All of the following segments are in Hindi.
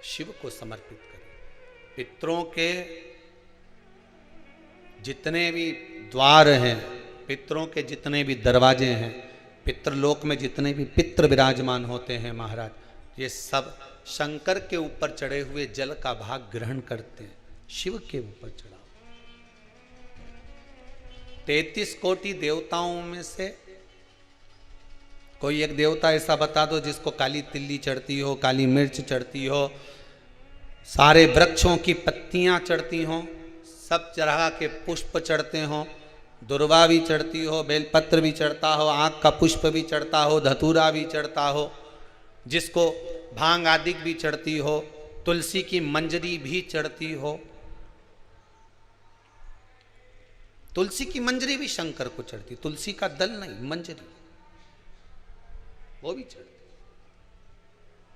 शिव को समर्पित करें। पितरों के जितने भी द्वार हैं, पितरों के जितने भी दरवाजे हैं, पितृलोक में जितने भी पितृ विराजमान होते हैं महाराज, ये सब शंकर के ऊपर चढ़े हुए जल का भाग ग्रहण करते हैं। शिव के ऊपर चढ़ाओ। 33 कोटि देवताओं में से कोई एक देवता ऐसा बता दो जिसको काली तिल्ली चढ़ती हो, काली मिर्च चढ़ती हो, सारे वृक्षों की पत्तियां चढ़ती हों, सब तरह के पुष्प चढ़ते हों, दुर्वा भी चढ़ती हो, बेलपत्र भी चढ़ता हो, आँख का पुष्प भी चढ़ता हो, धतूरा भी चढ़ता हो, जिसको भांग आदि भी चढ़ती हो, तुलसी की मंजरी भी चढ़ती हो। तुलसी की मंजरी भी शंकर को चढ़ती, तुलसी का दल नहीं, मंजरी वो भी चढ़ती।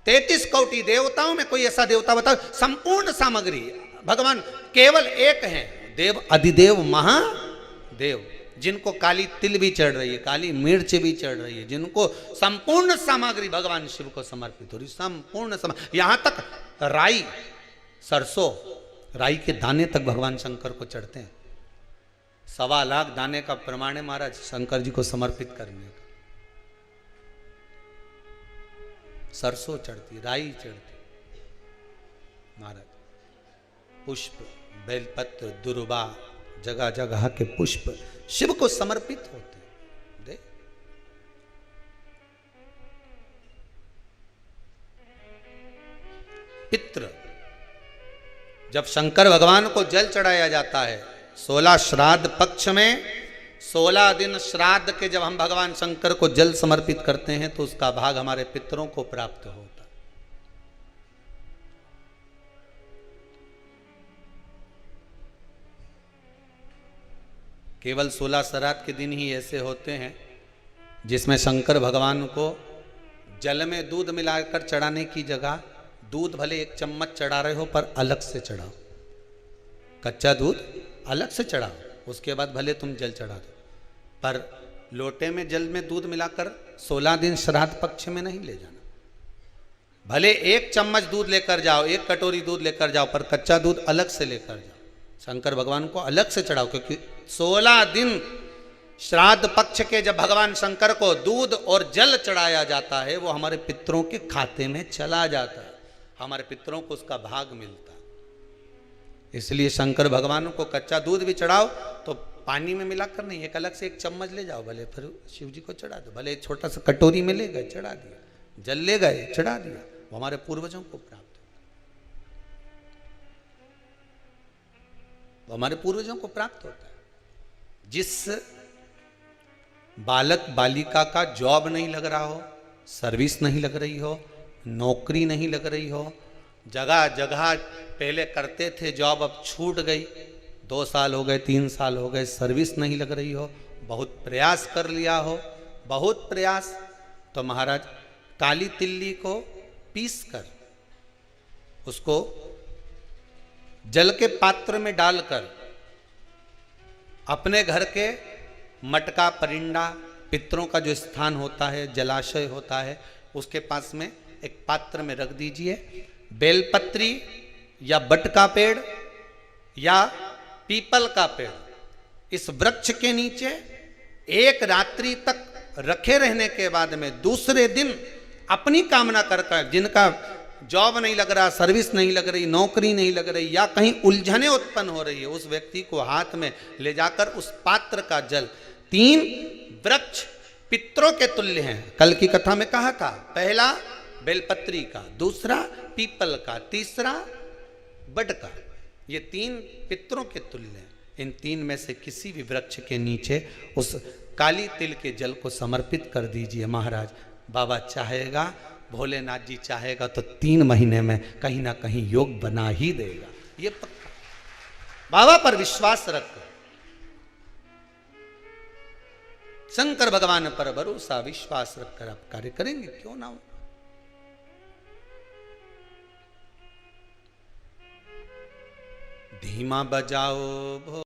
33 कोटि देवताओं में कोई ऐसा देवता बताओ, संपूर्ण सामग्री भगवान केवल एक हैं, देव अधिदेव महादेव, जिनको काली तिल भी चढ़ रही है, काली मिर्च भी चढ़ रही है, जिनको संपूर्ण सामग्री भगवान शिव को समर्पित हो रही, संपूर्ण यहां तक राई, सरसों, राई के दाने तक भगवान शंकर को चढ़ते हैं। 1.25 लाख दाने का प्रमाण है महाराज शंकर जी को समर्पित करने का। सरसों चढ़ती, राई चढ़ती महाराज, पुष्प, बेलपत्र, दुर्वा, जगह जगह के पुष्प शिव को समर्पित होते हैं। दे पितृ, जब शंकर भगवान को जल चढ़ाया जाता है 16 श्राद्ध पक्ष में, 16 दिन श्राद्ध के जब हम भगवान शंकर को जल समर्पित करते हैं तो उसका भाग हमारे पितरों को प्राप्त होता है। केवल 16 श्राद्ध के दिन ही ऐसे होते हैं जिसमें शंकर भगवान को जल में दूध मिलाकर चढ़ाने की जगह दूध भले 1 चम्मच चढ़ा रहे हो पर अलग से चढ़ाओ, कच्चा दूध अलग से चढ़ाओ, उसके बाद भले तुम जल चढ़ा दो, पर लोटे में जल में दूध मिलाकर 16 दिन श्राद्ध पक्ष में नहीं ले जाना। भले 1 चम्मच दूध लेकर जाओ, 1 कटोरी दूध लेकर जाओ, पर कच्चा दूध अलग से लेकर जाओ, शंकर भगवान को अलग से चढ़ाओ, क्योंकि 16 दिन श्राद्ध पक्ष के जब भगवान शंकर को दूध और जल चढ़ाया जाता है वो हमारे पितरों के खाते में चला जाता है, हमारे पितरों को उसका भाग मिलता है। इसलिए शंकर भगवान को कच्चा दूध भी चढ़ाओ तो पानी में मिलाकर नहीं, एक अलग से 1 चम्मच ले जाओ, भले फिर शिव जी को चढ़ा दो, भले छोटा सा कटोरी में ले गए चढ़ा दिया, जल ले गए चढ़ा दिया, वो हमारे पूर्वजों को प्राप्त, वो हमारे पूर्वजों को प्राप्त होता है। जिस बालक बालिका का जॉब नहीं लग रहा हो, सर्विस नहीं लग रही हो, नौकरी नहीं लग रही हो, जगह जगह पहले करते थे जॉब अब छूट गई, 2 साल हो गए 3 साल हो गए सर्विस नहीं लग रही हो, बहुत प्रयास कर लिया हो, बहुत प्रयास, तो महाराज काली तिल्ली को पीस कर उसको जल के पात्र में डालकर अपने घर के मटका परिंडा पितरों का जो स्थान होता है, जलाशय होता है, उसके पास में एक पात्र में रख दीजिए। बेलपत्री या बट का पेड़ या पीपल का पेड़, इस वृक्ष के नीचे 1 रात्रि तक रखे रहने के बाद में दूसरे दिन अपनी कामना कर, जिनका जॉब नहीं लग रहा, सर्विस नहीं लग रही, नौकरी नहीं लग रही या कहीं उलझने उत्पन्न हो रही है, उस व्यक्ति को हाथ में ले जाकर उस पात्र का जल, 3 वृक्ष पितरों के तुल्य हैं, कल की कथा में कहा था, पहला बेलपत्री का, दूसरा पीपल का, तीसरा बड का, ये 3 पितरों के तुल्य हैं। इन 3 में से किसी भी वृक्ष के नीचे उस काली तिल के जल को समर्पित कर दीजिए महाराज। बाबा चाहेगा, भोलेनाथ जी चाहेगा तो 3 महीने में कहीं ना कहीं योग बना ही देगा, ये पक्का। बाबा पर विश्वास रखकर, शंकर भगवान पर भरोसा विश्वास रखकर आप कार्य करेंगे, क्यों ना हो। धीमा बजाओ